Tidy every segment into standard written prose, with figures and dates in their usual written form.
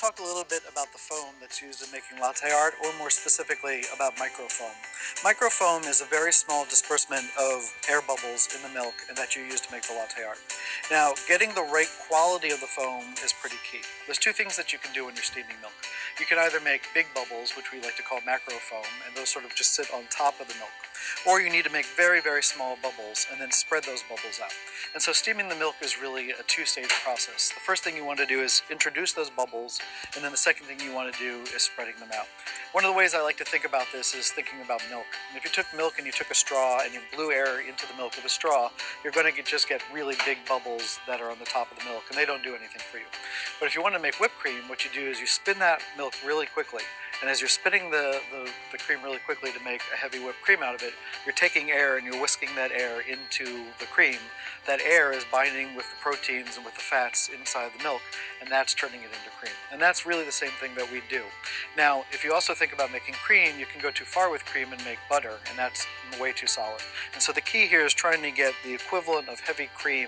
talk a little bit about the foam that's used in making latte art, or more specifically about microfoam. Microfoam is a very small disbursement of air bubbles in the milk and that you use to make the latte art. Now, getting the right quality of the foam is pretty key. There's two things that you can do when you're steaming milk. You can either make big bubbles, which we like to call macrofoam, and those sort of just sit on top of the milk. Or you need to make very, very small bubbles and then spread those bubbles out. And so steaming the milk is really a two-stage process. The first thing you want to do is introduce those bubbles, and then the second thing you want to do is spreading them out. One of the ways I like to think about this is thinking about milk. And if you took milk and you took a straw and you blew air into the milk with a straw, you're going to just get really big bubbles that are on the top of the milk, and they don't do anything for you. But if you want to make whipped cream, what you do is you spin that milk really quickly. And as you're spinning the cream really quickly to make a heavy whipped cream out of it, you're taking air and you're whisking that air into the cream. That air is binding with the proteins and with the fats inside the milk, and that's turning it into cream. And that's really the same thing that we do. Now, if you also think about making cream, you can go too far with cream and make butter, and that's way too solid. And so the key here is trying to get the equivalent of heavy cream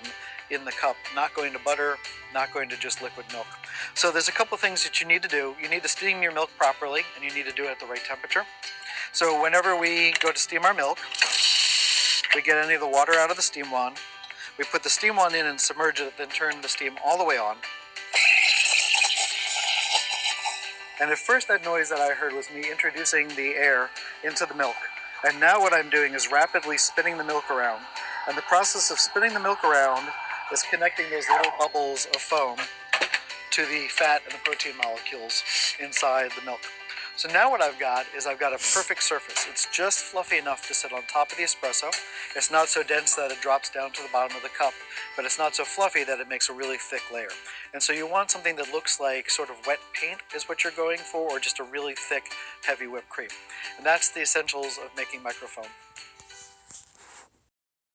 in the cup, not going to butter, not going to just liquid milk. So there's a couple things that you need to do. You need to steam your milk properly, and you need to do it at the right temperature. So whenever we go to steam our milk, we get any of the water out of the steam wand. We put the steam wand in and submerge it, then turn the steam all the way on. And at first that noise that I heard was me introducing the air into the milk. And now what I'm doing is rapidly spinning the milk around. And the process of spinning the milk around is connecting those little bubbles of foam to the fat and the protein molecules inside the milk. So now what I've got is I've got a perfect surface. It's just fluffy enough to sit on top of the espresso. It's not so dense that it drops down to the bottom of the cup, but it's not so fluffy that it makes a really thick layer. And so you want something that looks like sort of wet paint is what you're going for, or just a really thick, heavy whipped cream. And that's the essentials of making microfoam.